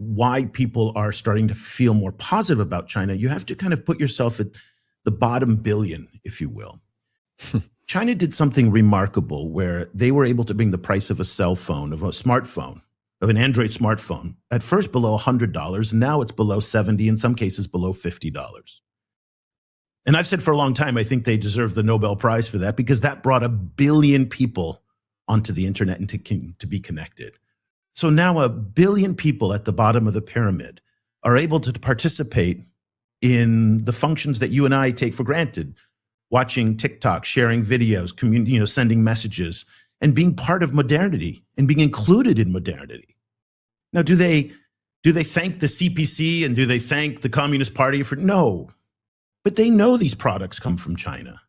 why people are starting to feel more positive about China, you have to kind of put yourself at the bottom billion, if you will. China did something remarkable where they were able to bring the price of a cell phone, of a smartphone, of an Android smartphone, at first below $100, and now it's below $70, in some cases below $50. And I've said for a long time, I think they deserve the Nobel Prize for that, because that brought 1 billion people onto the internet and to be connected. So now 1 billion people at the bottom of the pyramid are able to participate in the functions that you and I take for granted, watching TikTok, sharing videos, sending messages, and being part of modernity and being included in modernity. Now, do they thank the CPC and do they thank the Communist Party for? No, but they know these products come from China.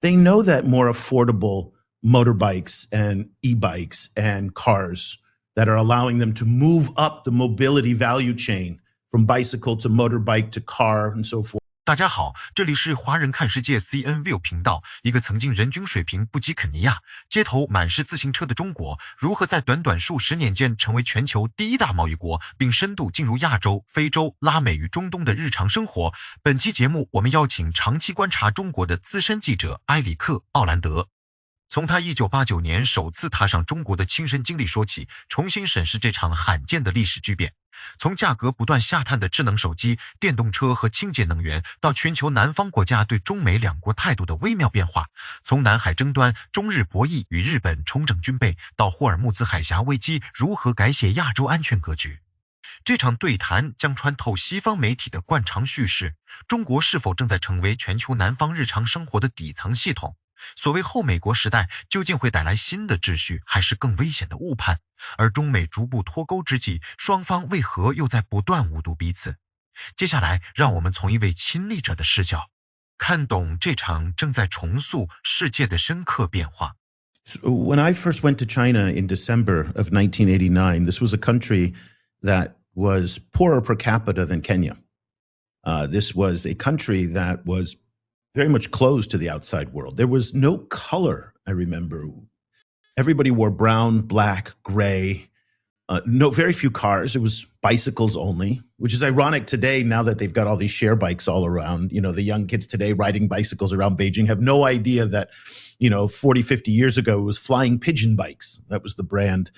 They know that more affordable motorbikes and e-bikes and cars that are allowing them to move up the mobility value chain from bicycle to motorbike to car and so forth. 大家好，这里是华人看世界 CNView 频道，一个曾经人均水平不及肯尼亚、街头满是自行车的中国，如何在短短数十年间成为全球第一大贸易国，并深度进入亚洲、非洲、拉美与中东的日常生活。本期节目，我们邀请长期观察中国的资深记者埃里克·奥兰德。从他1989年首次踏上中国的亲身经历说起，重新审视这场罕见的历史巨变。从价格不断下探的智能手机、电动车和清洁能源，到全球南方国家对中美两国态度的微妙变化；从南海争端、中日博弈与日本重整军备，到霍尔木兹海峡危机如何改写亚洲安全格局。这场对谈将穿透西方媒体的惯常叙事，中国是否正在成为全球南方日常生活的底层系统？所谓后美国时代究竟会带来新的秩序，还是更危险的误判？而中美逐步脱钩之际，双方为何又在不断误读彼此？接下来，让我们从一位亲历者的视角，看懂这场正在重塑世界的深刻变化。So when I first went to China in December of 1989, this was a country that was poorer per capita than Kenya. This was a country that was very much closed to the outside world. There was no color, I remember. Everybody wore brown, black, gray, very few cars. It was bicycles only, which is ironic today now that they've got all these share bikes all around. The young kids today riding bicycles around Beijing have no idea that, 40, 50 years ago, it was flying pigeon bikes. That was the brand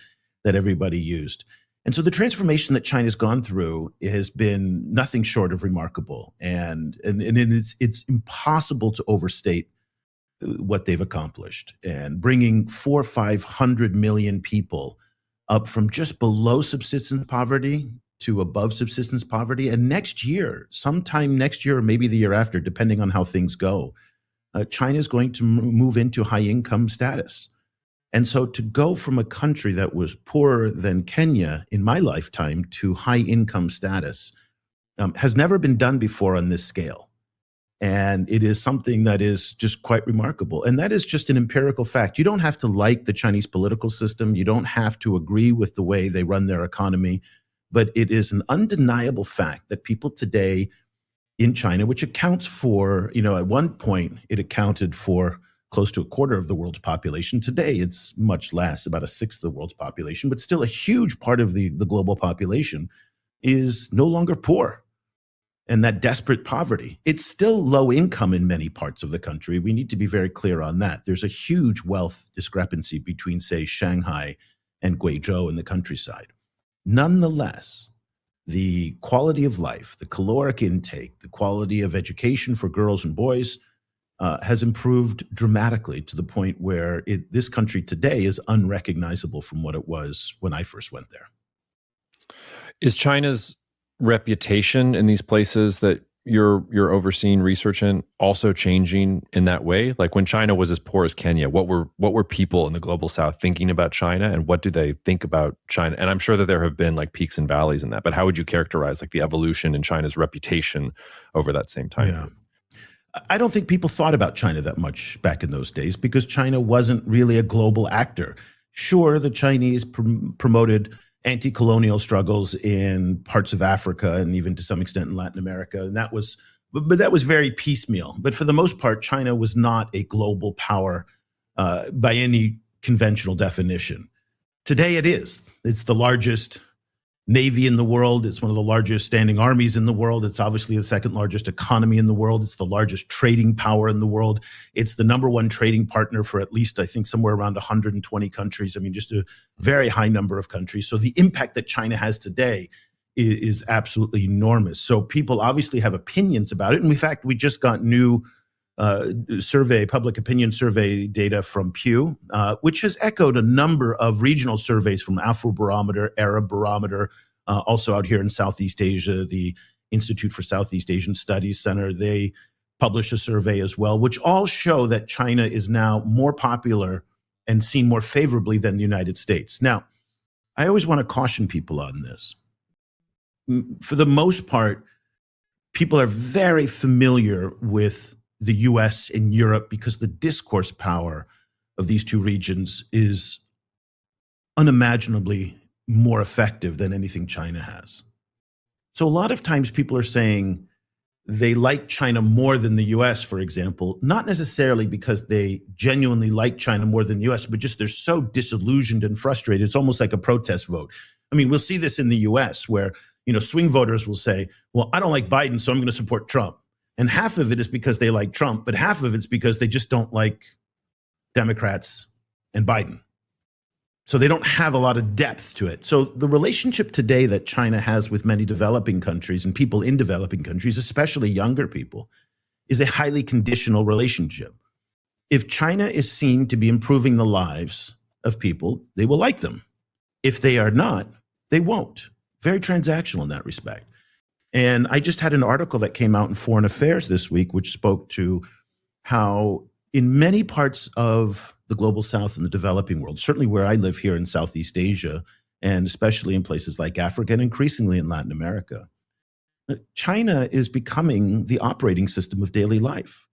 that everybody used. And so the transformation that China's gone through has been nothing short of remarkable. And it's impossible to overstate what they've accomplished. And bringing 400 or 500 million people up from just below subsistence poverty to above subsistence poverty. And sometime next year, or maybe the year after, depending on how things go, China's going to move into high income status. And so to go from a country that was poorer than Kenya in my lifetime to high income status has never been done before on this scale. And it is something that is just quite remarkable. And that is just an empirical fact. You don't have to like the Chinese political system. You don't have to agree with the way they run their economy. But it is an undeniable fact that people today in China, which accounts for, at one point, it accounted for close to a quarter of the world's population. Today, it's much less, about a sixth of the world's population, but still a huge part of the global population is no longer poor. And that desperate poverty, it's still low income in many parts of the country. We need to be very clear on that. There's a huge wealth discrepancy between, say, Shanghai and Guizhou in the countryside. Nonetheless, the quality of life, the caloric intake, the quality of education for girls and boys has improved dramatically to the point where this country today is unrecognizable from what it was when I first went there. Is China's reputation in these places that you're overseeing research in also changing in that way? Like when China was as poor as Kenya, what were people in the global South thinking about China, and what do they think about China? And I'm sure that there have been like peaks and valleys in that, but how would you characterize like the evolution in China's reputation over that same time? Yeah. I don't think people thought about China that much back in those days because China wasn't really a global actor. Sure, the Chinese promoted anti-colonial struggles in parts of Africa and even to some extent in Latin America, and that was very piecemeal. But for the most part, China was not a global power by any conventional definition. Today, it is. It's the largest navy in the world. It's one of the largest standing armies in the world. It's obviously the second largest economy in the world. It's the largest trading power in the world. It's the number one trading partner for at least, I think, somewhere around 120 countries. I mean, just a very high number of countries. So the impact that China has today is absolutely enormous. So people obviously have opinions about it. And in fact, we just got new public opinion survey data from Pew, which has echoed a number of regional surveys from Afrobarometer, Arab Barometer, also out here in Southeast Asia, the Institute for Southeast Asian Studies Center. They published a survey as well, which all show that China is now more popular and seen more favorably than the United States. Now, I always want to caution people on this. For the most part, people are very familiar with the US and Europe because the discourse power of these two regions is unimaginably more effective than anything China has. So a lot of times people are saying they like China more than the US, for example, not necessarily because they genuinely like China more than the US, but just they're so disillusioned and frustrated. It's almost like a protest vote. I mean, we'll see this in the US where, swing voters will say, well, I don't like Biden, so I'm going to support Trump. And half of it is because they like Trump, but half of it's because they just don't like Democrats and Biden. So they don't have a lot of depth to it. So the relationship today that China has with many developing countries and people in developing countries, especially younger people, is a highly conditional relationship. If China is seen to be improving the lives of people, they will like them. If they are not, they won't. Very transactional in that respect. And I just had an article that came out in Foreign Affairs this week, which spoke to how in many parts of the global south and the developing world, certainly where I live here in Southeast Asia, and especially in places like Africa and increasingly in Latin America, China is becoming the operating system of daily life.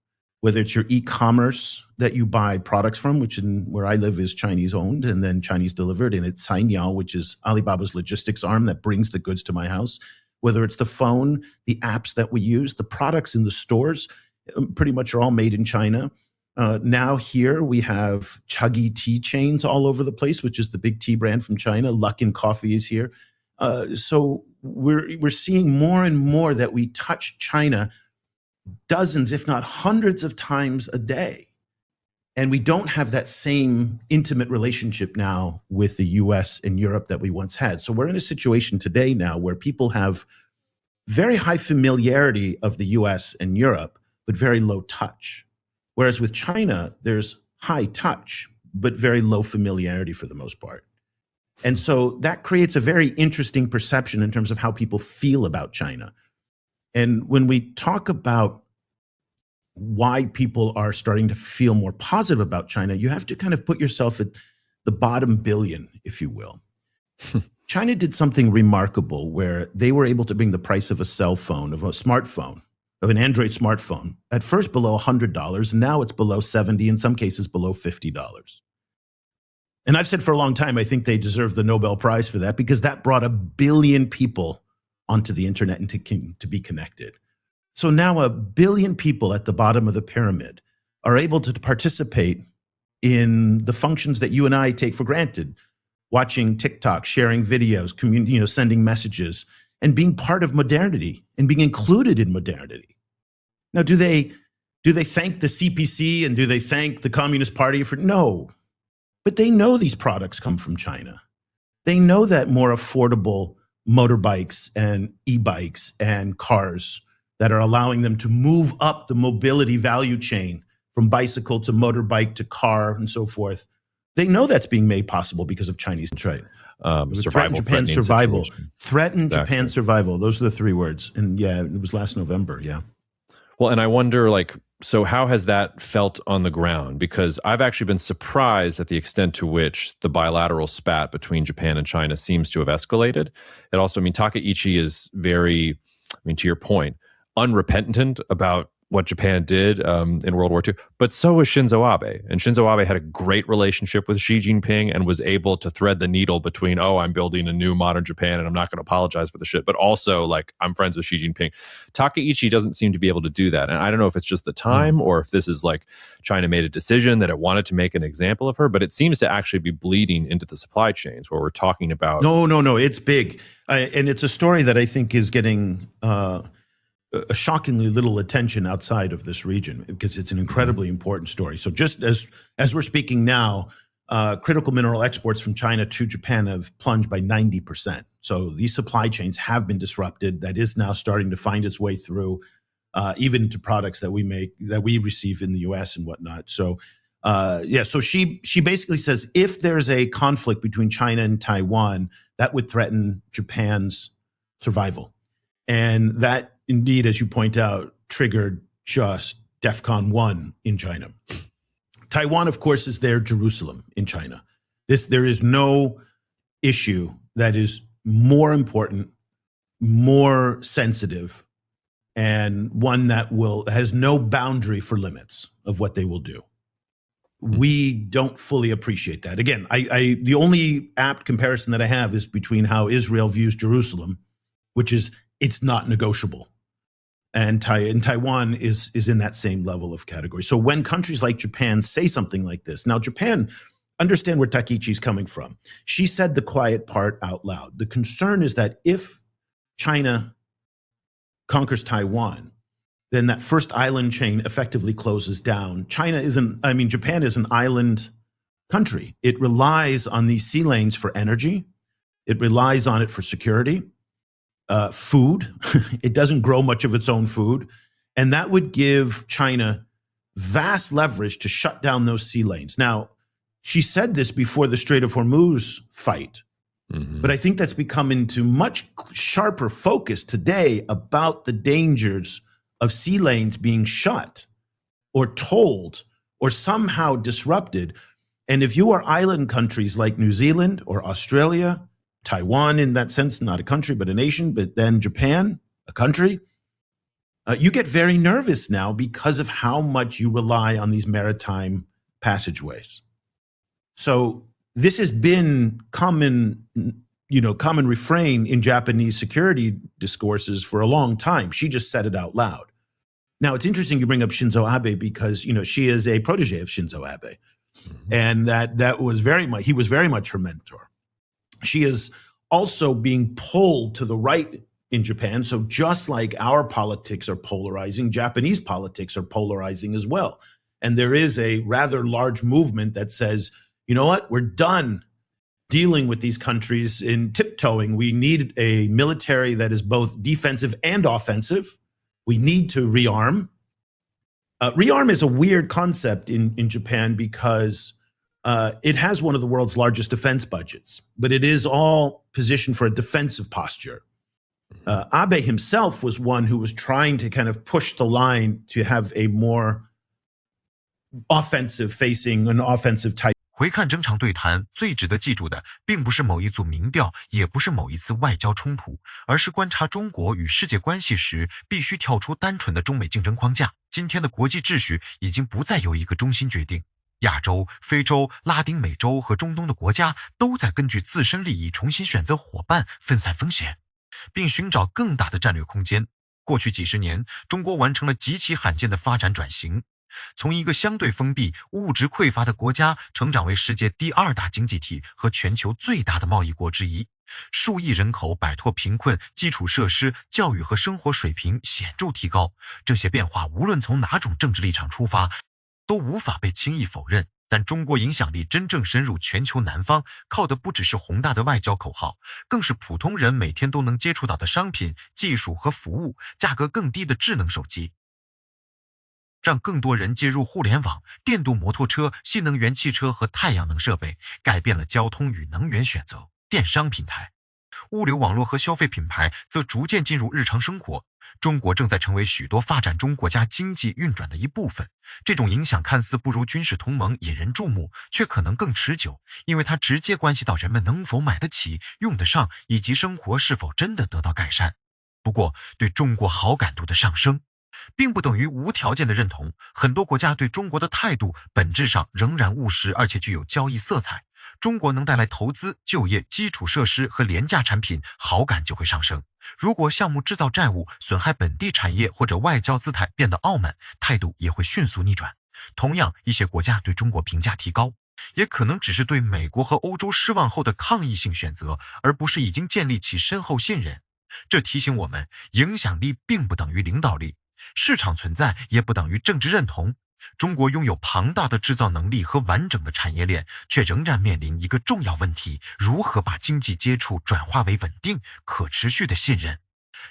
Whether it's your e-commerce that you buy products from, which where I live is Chinese owned and then Chinese delivered, and it's Cainiao, which is Alibaba's logistics arm that brings the goods to my house. Whether it's the phone, the apps that we use, the products in the stores, pretty much are all made in China. Now here we have Chuggy tea chains all over the place, which is the big tea brand from China. Luckin Coffee is here. So we're seeing more and more that we touch China dozens, if not hundreds of times a day. And we don't have that same intimate relationship now with the US and Europe that we once had. So we're in a situation today now where people have very high familiarity of the US and Europe, but very low touch. Whereas with China, there's high touch, but very low familiarity for the most part. And so that creates a very interesting perception in terms of how people feel about China. And when we talk about why people are starting to feel more positive about China, you have to kind of put yourself at the bottom billion, if you will. China did something remarkable where they were able to bring the price of a cell phone, of a smartphone, of an Android smartphone, at first below $100, and now it's below $70, in some cases below $50. And I've said for a long time, I think they deserve the Nobel Prize for that, because that brought 1 billion people onto the internet and to be connected. So now 1 billion people at the bottom of the pyramid are able to participate in the functions that you and I take for granted, watching TikTok, sharing videos, sending messages, and being part of modernity and being included in modernity. Now, do they thank the CPC and do they thank the Communist Party for? No, but they know these products come from China. They know that more affordable motorbikes and e-bikes and cars that are allowing them to move up the mobility value chain from bicycle to motorbike to car and so forth. They know that's being made possible because of Chinese trade. Survival, Japan's survival. Situation. Threaten Exactly. Japan's survival. Those are the 3 words. And yeah, it was last November. Yeah. Well, and I wonder, so how has that felt on the ground? Because I've actually been surprised at the extent to which the bilateral spat between Japan and China seems to have escalated. It also, Takaichi is very, to your point, unrepentant about what Japan did in World War II, but so was Shinzo Abe. And Shinzo Abe had a great relationship with Xi Jinping and was able to thread the needle between, oh, I'm building a new modern Japan and I'm not going to apologize for the shit, but also like I'm friends with Xi Jinping. Takaichi doesn't seem to be able to do that. And I don't know if it's just the time or if this is like China made a decision that it wanted to make an example of her, but it seems to actually be bleeding into the supply chains where we're talking about. No, it's big. And it's a story that I think is getting a shockingly little attention outside of this region because it's an incredibly important story. So just as we're speaking now, critical mineral exports from China to Japan have plunged by 90%. So these supply chains have been disrupted. That is now starting to find its way through even to products that we make, that we receive in the US and whatnot. So so she basically says if there's a conflict between China and Taiwan, that would threaten Japan's survival. And that indeed, as you point out, triggered just DEFCON 1 in China. Taiwan, of course, is their Jerusalem in China. There is no issue that is more important, more sensitive, and one that has no boundary for limits of what they will do. We don't fully appreciate that. Again, the only apt comparison that I have is between how Israel views Jerusalem, which is it's not negotiable. And Taiwan is in that same level of category. So when countries like Japan say something like this, now Japan, understand where Takichi's coming from. She said the quiet part out loud. The concern is that if China conquers Taiwan, then that first island chain effectively closes down. Japan is an island country. It relies on these sea lanes for energy. It relies on it for security. Food. It doesn't grow much of its own food. And that would give China vast leverage to shut down those sea lanes. Now, she said this before the Strait of Hormuz fight, but I think that's become into much sharper focus today about the dangers of sea lanes being shut or tolled or somehow disrupted. And if you are island countries like New Zealand or Australia, Taiwan in that sense, not a country, but a nation, but then Japan, a country, you get very nervous now because of how much you rely on these maritime passageways. So this has been common refrain in Japanese security discourses for a long time. She just said it out loud. Now, it's interesting you bring up Shinzo Abe because, she is a protege of Shinzo Abe. And that was he was very much her mentor. She is also being pulled to the right in Japan. So just like our politics are polarizing, Japanese politics are polarizing as well. And there is a rather large movement that says, you know what, we're done dealing with these countries in tiptoeing. We need a military that is both defensive and offensive. We need to rearm. Rearm is a weird concept in Japan because it has one of the world's largest defense budgets, but it is all positioned for a defensive posture. Abe himself was one who was trying to kind of push the line to have a more offensive facing, an offensive type. 回看整场对谈，最值得记住的，并不是某一组民调，也不是某一次外交冲突，而是观察中国与世界关系时，必须跳出单纯的中美竞争框架。今天的国际秩序已经不再由一个中心决定。亚洲、非洲、拉丁美洲和中东的国家都在根据自身利益重新选择伙伴，分散风险，并寻找更大的战略空间。过去几十年，中国完成了极其罕见的发展转型，从一个相对封闭、物质匮乏的国家成长为世界第2大经济体和全球最大的贸易国之一。数亿人口摆脱贫困，基础设施、教育和生活水平显著提高。这些变化无论从哪种政治立场出发，都无法被轻易否认。但中国影响力真正深入全球南方，靠的不只是宏大的外交口号，更是普通人每天都能接触到的商品、技术和服务，价格更低的智能手机，让更多人接入互联网、电动摩托车、新能源汽车和太阳能设备，改变了交通与能源选择。电商平台、物流网络和消费品牌则逐渐进入日常生活。中国正在成为许多发展中国家经济运转的一部分。这种影响看似不如军事同盟引人注目，却可能更持久，因为它直接关系到人们能否买得起、用得上，以及生活是否真的得到改善。不过，对中国好感度的上升，并不等于无条件的认同，很多国家对中国的态度本质上仍然务实，而且具有交易色彩。中国能带来投资、就业、基础设施和廉价产品，好感就会上升。如果项目制造债务，损害本地产业或者外交姿态变得傲慢，态度也会迅速逆转。同样，一些国家对中国评价提高，也可能只是对美国和欧洲失望后的抗议性选择，而不是已经建立起深厚信任。这提醒我们，影响力并不等于领导力，市场存在也不等于政治认同。中国拥有庞大的制造能力和完整的产业链，却仍然面临一个重要问题：如何把经济接触转化为稳定、可持续的信任？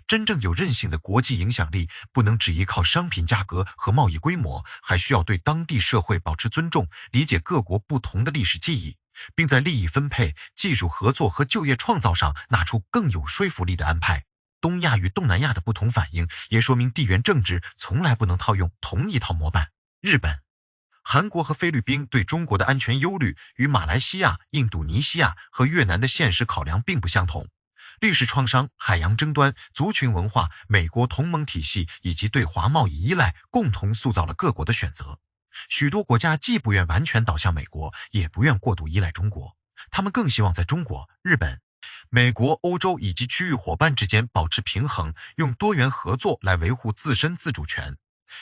真正有韧性的国际影响力，不能只依靠商品价格和贸易规模，还需要对当地社会保持尊重，理解各国不同的历史记忆，并在利益分配、技术合作和就业创造上拿出更有说服力的安排。东亚与东南亚的不同反应，也说明地缘政治从来不能套用同一套模板。日本、韩国和菲律宾对中国的安全忧虑与马来西亚、印度尼西亚和越南的现实考量并不相同。历史创伤、海洋争端、族群文化、美国同盟体系以及对华贸易依赖，共同塑造了各国的选择。许多国家既不愿完全倒向美国，也不愿过度依赖中国，他们更希望在中国、日本、美国、欧洲以及区域伙伴之间保持平衡，用多元合作来维护自身自主权。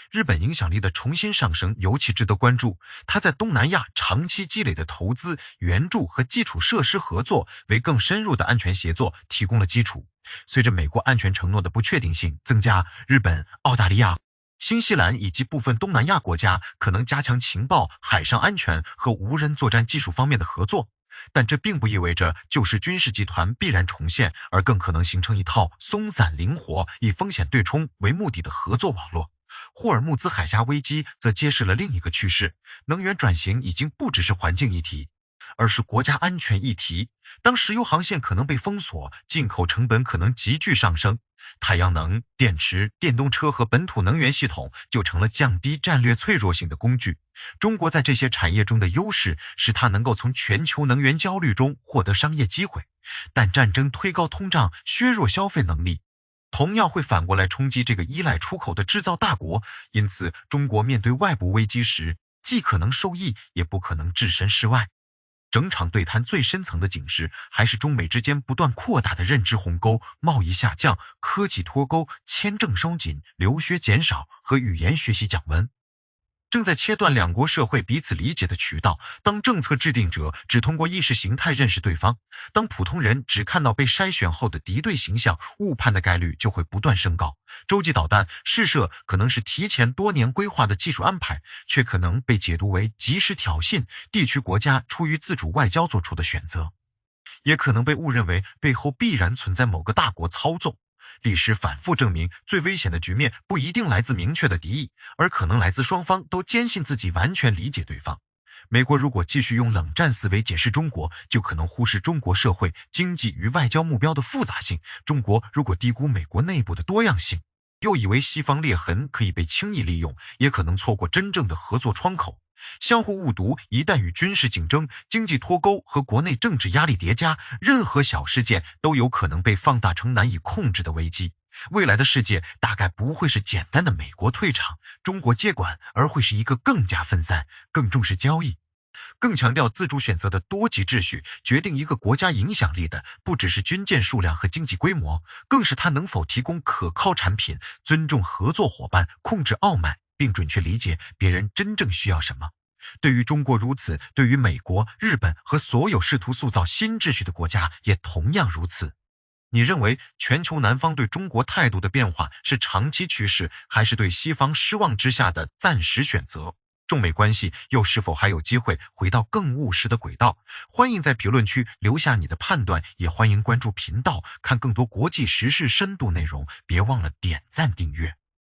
日本影响力的重新上升尤其值得关注，它在东南亚长期积累的投资、援助和基础设施合作，为更深入的安全协作提供了基础。随着美国安全承诺的不确定性增加，日本、澳大利亚、新西兰以及部分东南亚国家可能加强情报、海上安全和无人作战技术方面的合作。但这并不意味着旧式军事集团必然重现，而更可能形成一套松散灵活、以风险对冲为目的的合作网络。霍尔木兹海峡危机则揭示了另一个趋势，能源转型已经不只是环境议题，而是国家安全议题。当石油航线可能被封锁，进口成本可能急剧上升，太阳能、电池、电动车和本土能源系统就成了降低战略脆弱性的工具。中国在这些产业中的优势，使它能够从全球能源焦虑中获得商业机会，但战争推高通胀，削弱消费能力，同样会反过来冲击这个依赖出口的制造大国。因此，中国面对外部危机时，既可能受益，也不可能置身事外。整场对谈最深层的警示，还是中美之间不断扩大的认知鸿沟、贸易下降、科技脱钩、签证收紧、留学减少和语言学习降温。正在切断两国社会彼此理解的渠道。当政策制定者只通过意识形态认识对方，当普通人只看到被筛选后的敌对形象，误判的概率就会不断升高。洲际导弹试射可能是提前多年规划的技术安排，却可能被解读为及时挑衅，地区国家出于自主外交做出的选择，也可能被误认为背后必然存在某个大国操纵。历史反复证明，最危险的局面不一定来自明确的敌意，而可能来自双方都坚信自己完全理解对方。美国如果继续用冷战思维解释中国，就可能忽视中国社会、经济与外交目标的复杂性。中国如果低估美国内部的多样性，又以为西方裂痕可以被轻易利用，也可能错过真正的合作窗口。相互误读一旦与军事竞争、经济脱钩和国内政治压力叠加，任何小事件都有可能被放大成难以控制的危机。未来的世界大概不会是简单的美国退场、中国接管，而会是一个更加分散、更重视交易、更强调自主选择的多极秩序。决定一个国家影响力的，不只是军舰数量和经济规模，更是它能否提供可靠产品，尊重合作伙伴，控制傲慢，并准确理解别人真正需要什么。对于中国如此，对于美国、日本和所有试图塑造新秩序的国家也同样如此。你认为全球南方对中国态度的变化是长期趋势，还是对西方失望之下的暂时选择？中美关系又是否还有机会回到更务实的轨道？欢迎在评论区留下你的判断，也欢迎关注频道，看更多国际时事深度内容。别忘了点赞订阅。